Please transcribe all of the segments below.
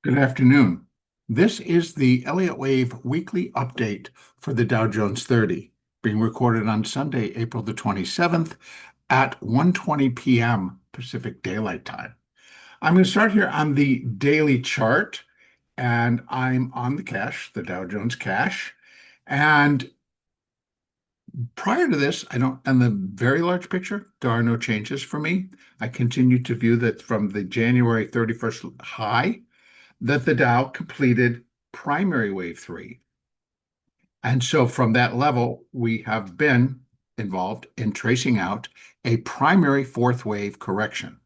Good afternoon. This is the Elliott Wave weekly update for the Dow Jones 30, being recorded on Sunday, April the 27th at 1:20 p.m. Pacific Daylight Time. I'm going to start here on the daily chart, and I'm on the cash, the Dow Jones cash. And prior to this, I don't, on the very large picture, there are no changes for me. I continue to view that from the January 31st high, that the Dow completed primary wave three. And so from that level, we have been involved in tracing out a primary fourth wave correction.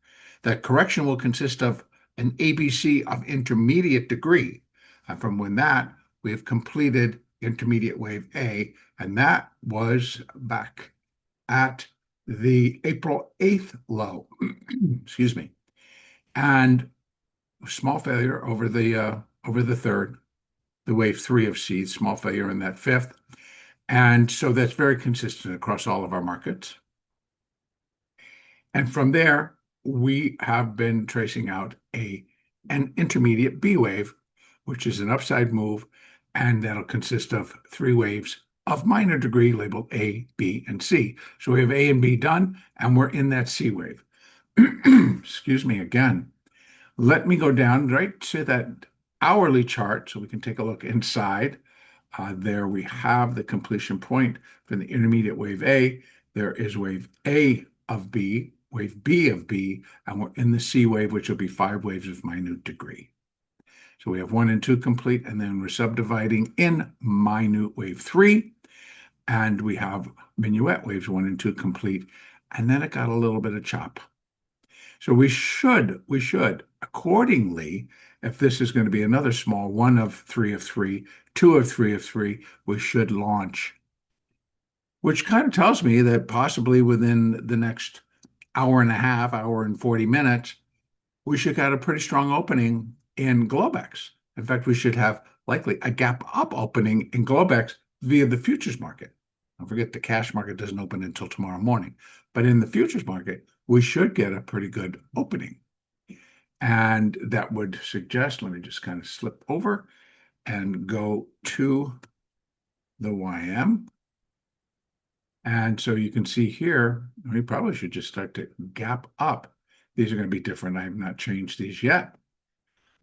That correction will consist of an ABC of intermediate degree. And from when that, we have completed intermediate wave A, and that was back at the April 8th low. Excuse me. And small failure over the third, the wave three of C, small failure in that fifth. And so that's very consistent across all of our markets. And from there, we have been tracing out an intermediate B wave, which is an upside move, and that'll consist of three waves of minor degree labeled A, B, and C. So we have A and B done, and we're in that C wave. Excuse me again. Let me go down right to that hourly chart so we can take a look inside. There we have the completion point for the intermediate wave A. There is wave A of B, wave B of B, and we're in the C wave, which will be five waves of minute degree. So we have 1 and 2 complete, and then we're subdividing in minute wave 3, and we have minuet waves 1 and 2 complete, and then it got a little bit of chop. So we should accordingly, if this is going to be another small 1 of 3 of 3, 2 of 3 of 3, we should launch, which kind of tells me that possibly within the next hour and a half, hour and 40 minutes, we should have a pretty strong opening in Globex. In fact, we should have likely a gap up opening in Globex via the futures market. Don't forget the cash market doesn't open until tomorrow morning. But in the futures market, we should get a pretty good opening. And that would suggest, let me just kind of slip over and go to the YM. And so you can see here, we probably should just start to gap up. These are going to be different. I have not changed these yet.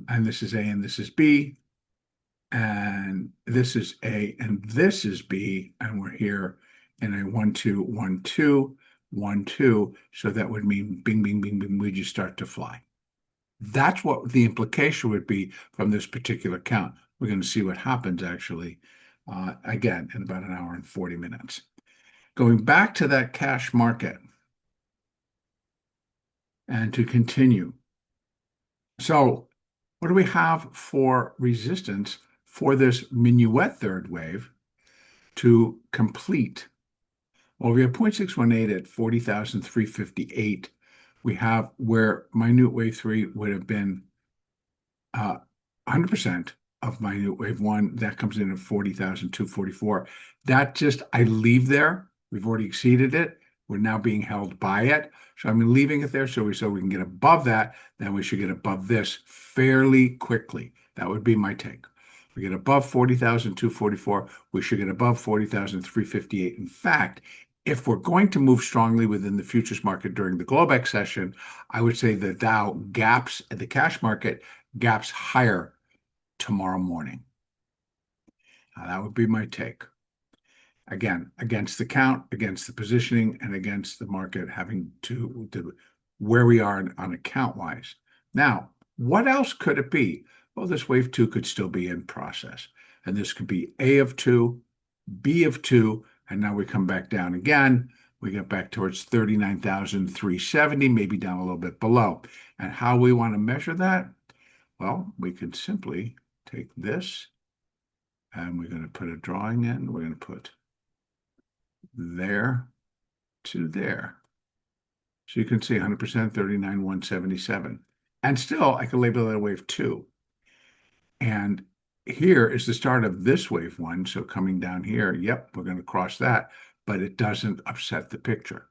And this is A and this is B. And this is A and this is B. And we're here in a 1, 2, 1, 2, 1, 2. So that would mean bing, bing, bing, bing, we just start to fly. That's what the implication would be from this particular count. We're going to see what happens actually, again, in about an hour and 40 minutes. Going back to that cash market and to continue. So what do we have for resistance for this minuet third wave to complete? Well, we have 0.618 at 40,358. We have where minute wave 3 would have been 100% of minute wave 1. That comes in at 40,244. That just, I leave there. We've already exceeded it. We're now being held by it. So I'm leaving it there so we can get above that. Then we should get above this fairly quickly. That would be my take. We get above 40,244. We should get above 40,358. In fact, if we're going to move strongly within the futures market during the Globex session, I would say the Dow gaps, the cash market gaps higher tomorrow morning. That would be my take. Again, against the count, against the positioning, and against the market having to where we are on account-wise. Now, what else could it be? Well, this wave 2 could still be in process. And this could be A of 2, B of 2, and now we come back down again. We get back towards 39,370, maybe down a little bit below. And how we want to measure that? Well, we could simply take this, and we're going to put a drawing in. We're going to put there to there. So you can see 100%, 39,177. And still, I can label that a wave 2. And here is the start of this wave 1. So coming down here, yep, we're going to cross that, but it doesn't upset the picture.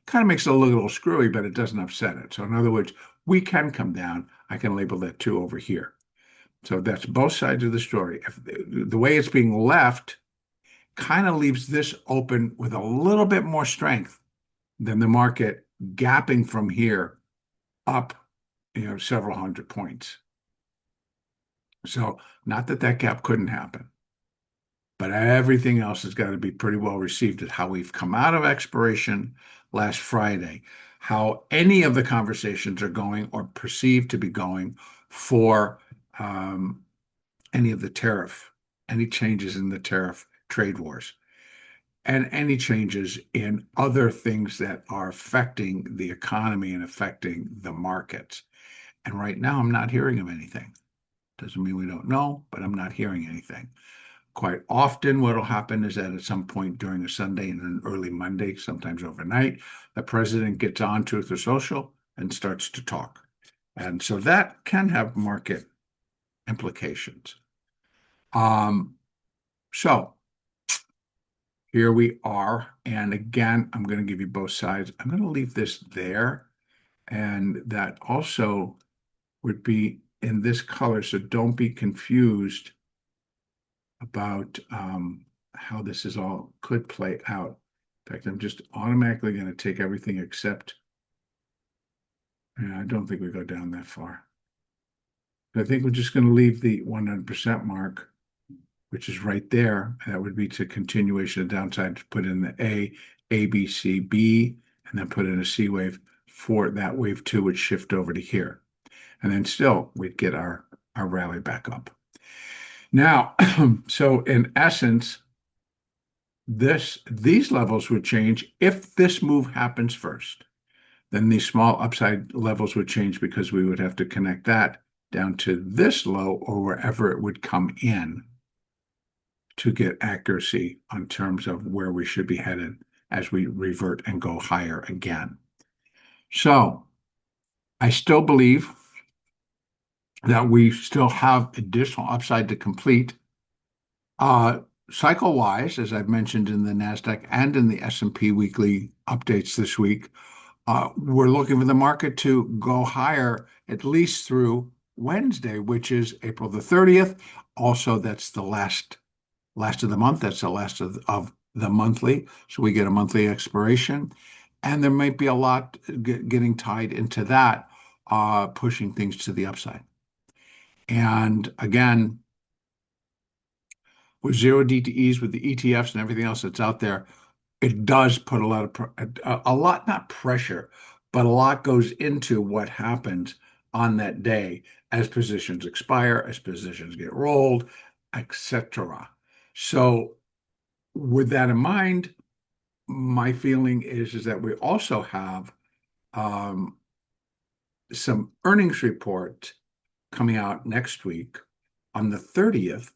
Kind of makes it a little screwy, but it doesn't upset it. So in other words, we can come down. I can label that 2 over here. So that's both sides of the story. If the way it's being left kind of leaves this open with a little bit more strength than the market gapping from here up, several hundred points. So not that that gap couldn't happen, but everything else has got to be pretty well received at how we've come out of expiration last Friday, how any of the conversations are going or perceived to be going for any of the any changes in the tariff trade wars, and any changes in other things that are affecting the economy and affecting the markets. And right now, I'm not hearing of anything. Doesn't mean we don't know, but I'm not hearing anything. Quite often, what will happen is that at some point during a Sunday and an early Monday, sometimes overnight, the president gets on Truth or Social and starts to talk. And so that can have market implications. So here we are. And again, I'm going to give you both sides. I'm going to leave this there. And that also would be in this color. So don't be confused about how this is all could play out. In fact, I'm just automatically going to take everything except, I don't think we go down that far. I think we're just going to leave the 100% mark, which is right there. That would be to continuation of downside to put in the A, B, C, B, and then put in a C wave for that wave 2 would shift over to here. And then still we'd get our rally back up. Now, so in essence, these levels would change if this move happens first. Then these small upside levels would change because we would have to connect that down to this low or wherever it would come in to get accuracy on terms of where we should be headed as we revert and go higher again. So I still believe that we still have additional upside to complete. Cycle-wise, as I've mentioned in the NASDAQ and in the S&P weekly updates this week, we're looking for the market to go higher at least through Wednesday, which is April the 30th. Also, that's the last of the month. That's the last of the monthly. So we get a monthly expiration. And there might be a lot getting tied into that, pushing things to the upside. And again, with zero DTEs, with the ETFs and everything else that's out there, it does put a lot, not pressure, but a lot goes into what happens on that day as positions expire, as positions get rolled, etc. So with that in mind, my feeling is that we also have some earnings report coming out next week on the 30th.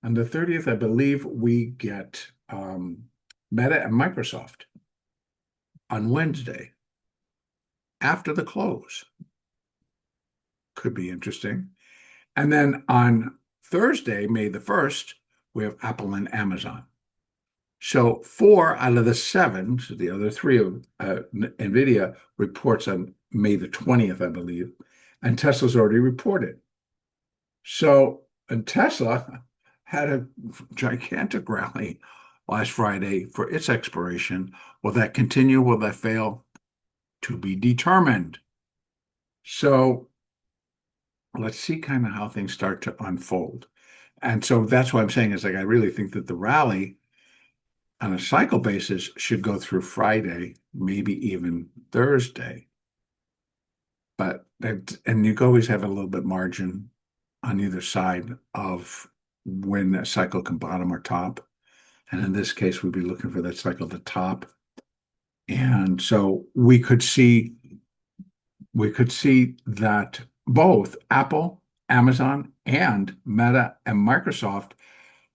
On the 30th, I believe we get Meta and Microsoft on Wednesday after the close. Could be interesting. And then on Thursday, May the 1st, we have Apple and Amazon. So 4 out of the 7, so the other 3 of NVIDIA reports on May the 20th, I believe, and Tesla's already reported. So, and Tesla had a gigantic rally last Friday for its expiration. Will that continue? Will that fail? To be determined. So let's see kind of how things start to unfold. And so that's what I'm saying is, like, I really think that the rally on a cycle basis should go through Friday, maybe even Thursday. But, and you always have a little bit margin on either side of when that cycle can bottom or top. And in this case, we'd be looking for that cycle to top. And so we could see that both Apple, Amazon, and Meta and Microsoft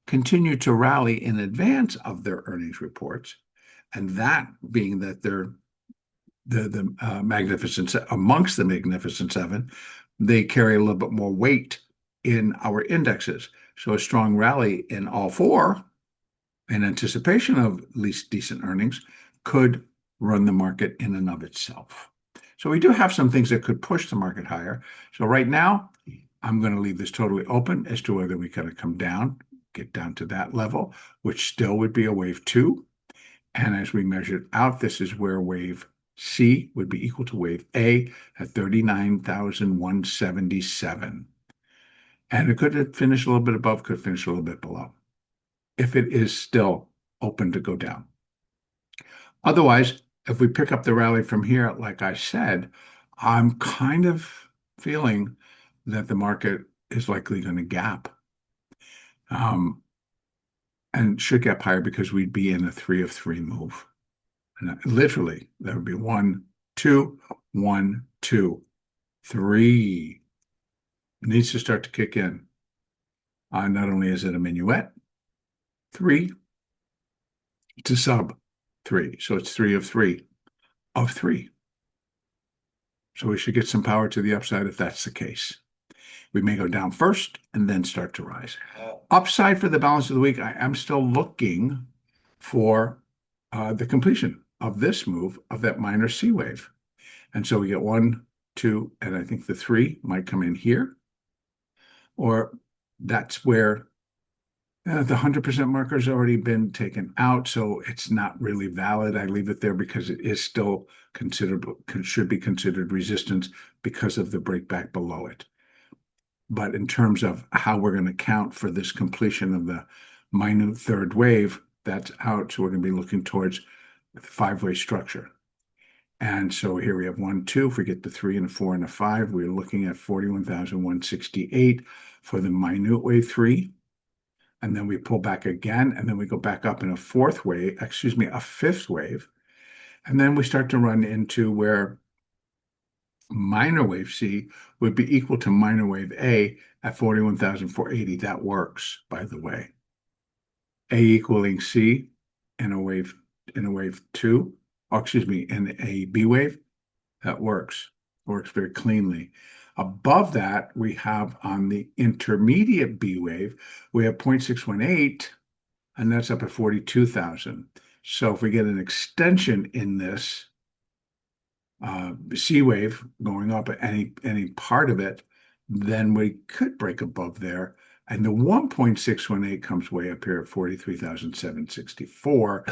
continue to rally in advance of their earnings reports. And that being that they're the magnificent, amongst the Magnificent Seven, they carry a little bit more weight in our indexes. So a strong rally in all 4 in anticipation of at least decent earnings could run the market in and of itself. So we do have some things that could push the market higher. So right now, I'm going to leave this totally open as to whether we kind of come down, get down to that level, which still would be a wave 2. And as we measure it out, this is where wave C would be equal to wave A at 39,177. And it could finish a little bit above, could finish a little bit below, if it is still open to go down. Otherwise, if we pick up the rally from here, like I said, I'm kind of feeling that the market is likely going to gap, and should gap higher because we'd be in a 3 of 3 move. And literally, that would be 1, 2, 1, 2, 3. It needs to start to kick in. Not only is it a minuet, 3 to sub 3. So it's 3 of 3 of 3. So we should get some power to the upside if that's the case. We may go down first and then start to rise. Upside for the balance of the week, I am still looking for the completion of this move of that minor C wave. And so we get 1, 2, and I think the 3 might come in here. Or that's where the 100% marker has already been taken out, so it's not really valid. I leave it there because it is still considerable, should be considered resistance because of the breakback below it. But in terms of how we're going to count for this completion of the minute third wave, that's out. So we're going to be looking towards the 5-way structure. And so here we have 1, 2. If we get the 3 and a 4 and a 5, we're looking at 41,168 for the minute wave 3. And then we pull back again, and then we go back up in a fifth wave. And then we start to run into where minor wave C would be equal to minor wave A at 41,480. That works, by the way. A equaling C in a wave 2, in a B wave, that works very cleanly. Above that, we have on the intermediate B wave, we have 0.618, and that's up at 42,000. So if we get an extension in this C wave going up at any part of it, then we could break above there. And the 1.618 comes way up here at 43,764.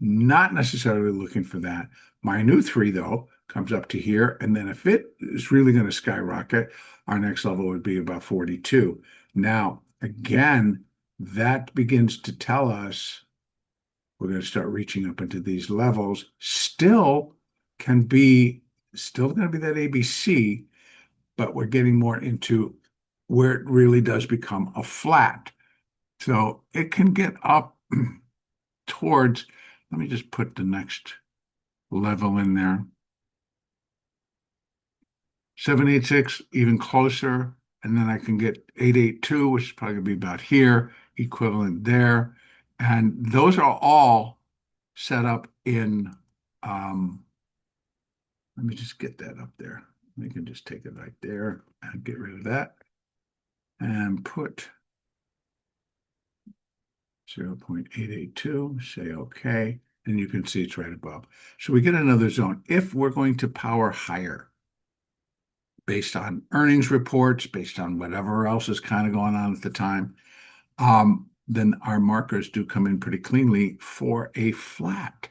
Not necessarily looking for that. My new 3, though, comes up to here. And then if it is really going to skyrocket, our next level would be about 42. Now, again, that begins to tell us we're going to start reaching up into these levels. Still going to be that ABC, but we're getting more into where it really does become a flat. So it can get up towards, let me just put the next level in there. 786, even closer. And then I can get 882, which is probably going to be about here, equivalent there. And those are all set up in, let me just get that up there. We can just take it right there and get rid of that and put 0.882, say okay, and you can see it's right above. So we get another zone. If we're going to power higher, based on earnings reports, based on whatever else is kind of going on at the time, then our markers do come in pretty cleanly for a flat,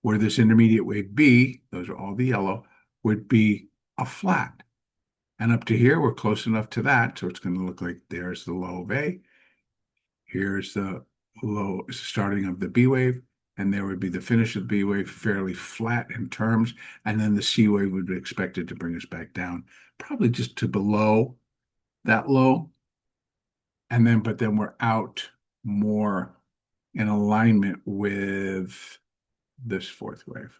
where this intermediate wave B, those are all the yellow, would be a flat. And up to here, we're close enough to that, so it's going to look like there's the low of A. Here's the low starting of the B wave, and there would be the finish of the B wave, fairly flat in terms, and then the C wave would be expected to bring us back down, probably just to below that low. But then we're out more in alignment with this fourth wave.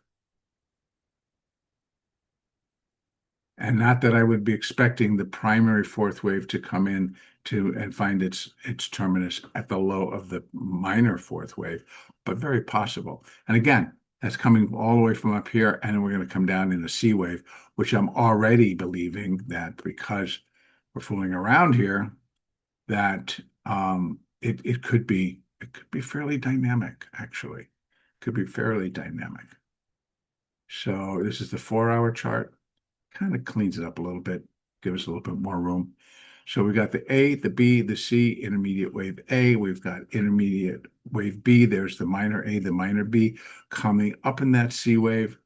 And not that I would be expecting the primary fourth wave to come in and find its terminus at the low of the minor fourth wave, but very possible. And again, that's coming all the way from up here, and then we're going to come down in a C wave, which I'm already believing that because we're fooling around here, that it could be fairly dynamic, actually. It could be fairly dynamic. So this is the 4-hour chart. Kind of cleans it up a little bit, give us a little bit more room. So we got the A, the B, the C, intermediate wave A. We've got intermediate wave B. There's the minor A, the minor B coming up in that C wave.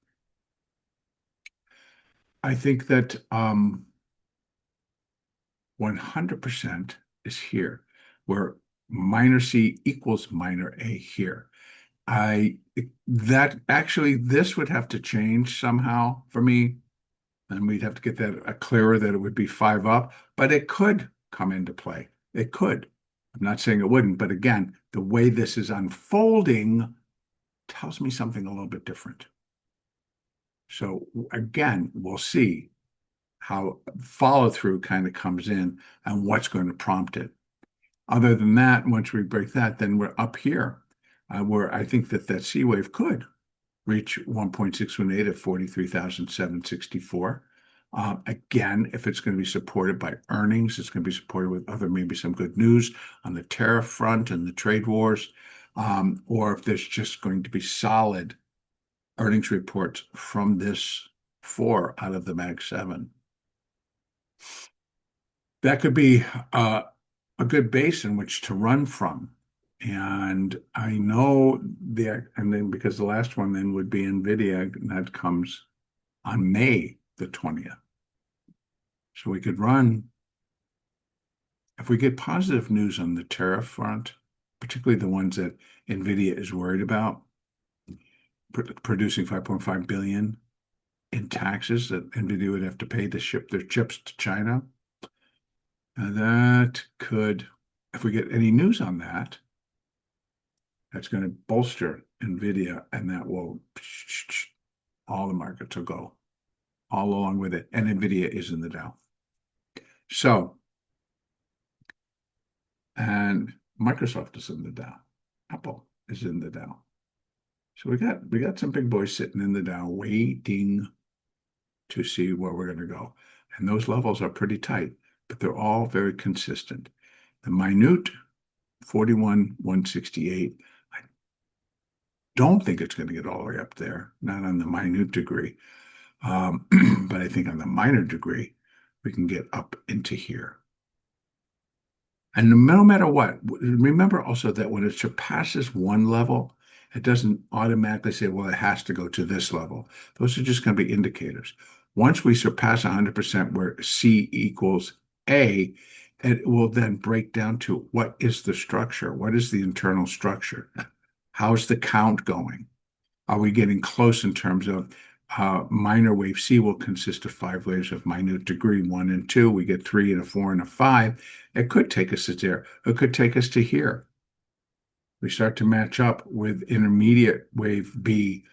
I think that 100% is here, where minor C equals minor A here. That actually, this would have to change somehow for me, and we'd have to get that clearer that it would be 5 up, but it could come into play. It could. I'm not saying it wouldn't, but again, the way this is unfolding tells me something a little bit different. So again, we'll see how follow through kind of comes in and what's going to prompt it. Other than that, once we break that, then we're up here, where I think that C wave could reach 1.618 at 43,764. Again, if it's going to be supported by earnings, it's going to be supported with other, maybe some good news on the tariff front and the trade wars, or if there's just going to be solid earnings reports from this 4 out of the Mag 7. That could be a good base in which to run from. And I know and then because the last one then would be NVIDIA, and that comes on May the 20th. So we could run, if we get positive news on the tariff front, particularly the ones that NVIDIA is worried about, producing 5.5 billion in taxes that NVIDIA would have to pay to ship their chips to China. That could, if we get any news on that, that's going to bolster NVIDIA, and that will, all the markets will go all along with it. And NVIDIA is in the Dow. So, and Microsoft is in the Dow. Apple is in the Dow. So we got some big boys sitting in the Dow waiting to see where we're going to go. And those levels are pretty tight, but they're all very consistent. The minute 41,168, I don't think it's going to get all the way up there, not on the minute degree. But I think on the minor degree, we can get up into here. And no matter what, remember also that when it surpasses one level, it doesn't automatically say, well, it has to go to this level. Those are just going to be indicators. Once we surpass 100% where C equals A, it will then break down to what is the structure? What is the internal structure? How's the count going? Are we getting close in terms of minor wave C will consist of 5 waves of minute degree, 1 and 2. We get 3 and a 4 and a 5. It could take us to there. It could take us to here. We start to match up with intermediate wave B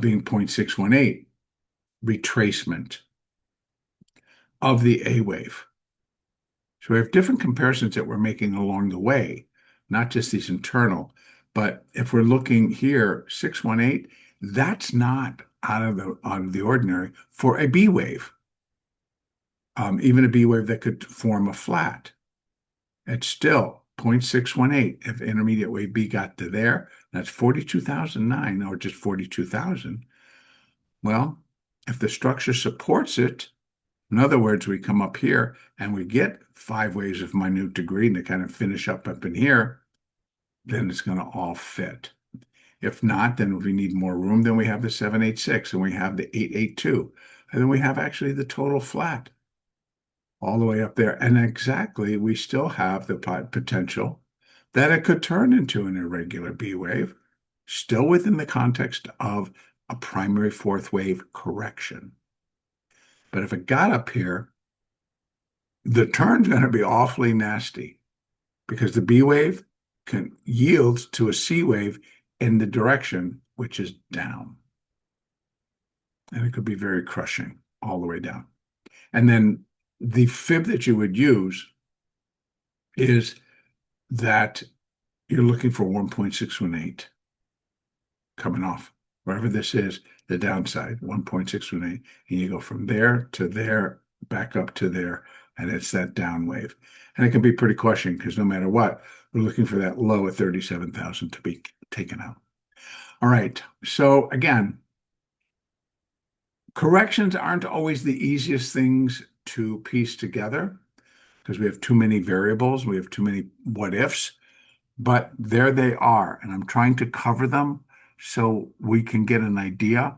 being 0.618, retracement of the A wave. So we have different comparisons that we're making along the way, not just these internal. But if we're looking here, 618, that's not out of the ordinary for a B wave. Even a B wave that could form a flat. It's still 0.618. If intermediate wave B got to there, that's 42,009 or just 42,000. Well, if the structure supports it, in other words, we come up here and we get 5 waves of minute degree and to kind of finish up in here, then it's going to all fit. If not, then if we need more room, then we have the 786 and we have the 882. And then we have actually the total flat all the way up there. And exactly, we still have the potential that it could turn into an irregular B wave, still within the context of a primary fourth wave correction. But if it got up here, the turn's going to be awfully nasty because the B wave can yield to a C wave in the direction which is down. And it could be very crushing all the way down. And then the fib that you would use is that you're looking for 1.618 coming off. Wherever this is, the downside, 1.618. And you go from there to there, back up to there, and it's that down wave. And it can be pretty crushing because no matter what, we're looking for that low at 37,000 to be taken out. All right. So again, corrections aren't always the easiest things to piece together. because we have too many variables. We have too many what ifs, but there they are. And I'm trying to cover them so we can get an idea.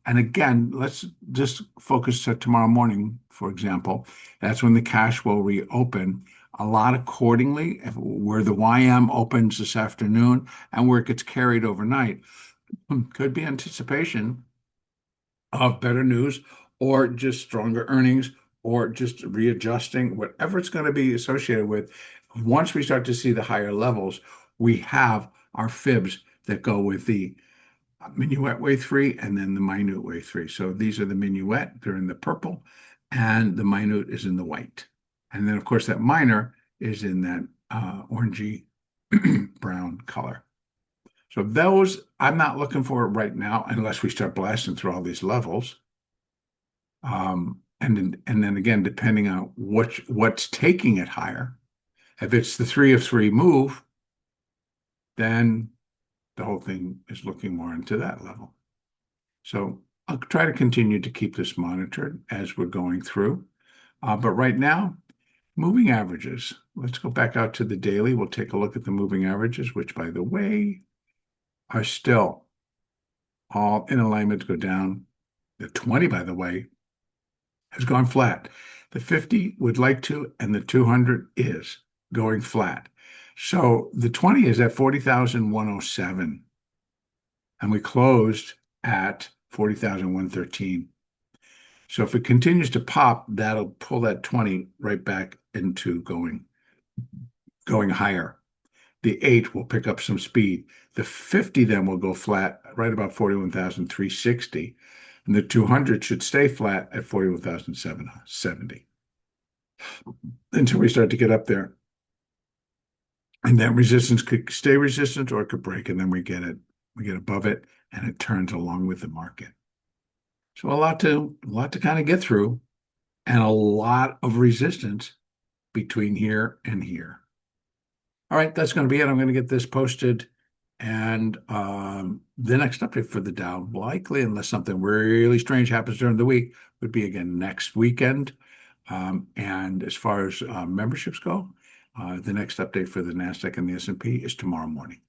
And again, let's just focus to tomorrow morning, for example. That's when the cash will reopen. A lot accordingly, where the YM opens this afternoon and where it gets carried overnight, could be anticipation of better news or just stronger earnings or just readjusting, whatever it's going to be associated with. Once we start to see the higher levels, we have our fibs that go with the minuet wave three and then the minute wave three. So these are the minuet, they're in the purple, and the minute is in the white. And then, of course, that minor is in that orangey brown color. So those I'm not looking for right now unless we start blasting through all these levels. And then again, depending on what's taking it higher, if it's the 3 of 3 move, then the whole thing is looking more into that level. So I'll try to continue to keep this monitored as we're going through. But right now, moving averages. Let's go back out to the daily. We'll take a look at the moving averages, which, by the way, are still all in alignment to go down. The 20, by the way, has gone flat. The 50 would like to, and the 200 is going flat. So the 20 is at 40,107, and we closed at 40,113. So if it continues to pop, that'll pull that 20 right back into going higher. The 8 will pick up some speed. The 50 then will go flat right about 41,360. And the 200 should stay flat at 41,770 until we start to get up there. And that resistance could stay resistant or it could break, and then we get above it, and it turns along with the market. So a lot to kind of get through, and a lot of resistance between here and here. All right, that's going to be it. I'm going to get this posted, and the next update for the Dow, likely, unless something really strange happens during the week, would be again next weekend. And as far as memberships go, the next update for the NASDAQ and the S&P is tomorrow morning.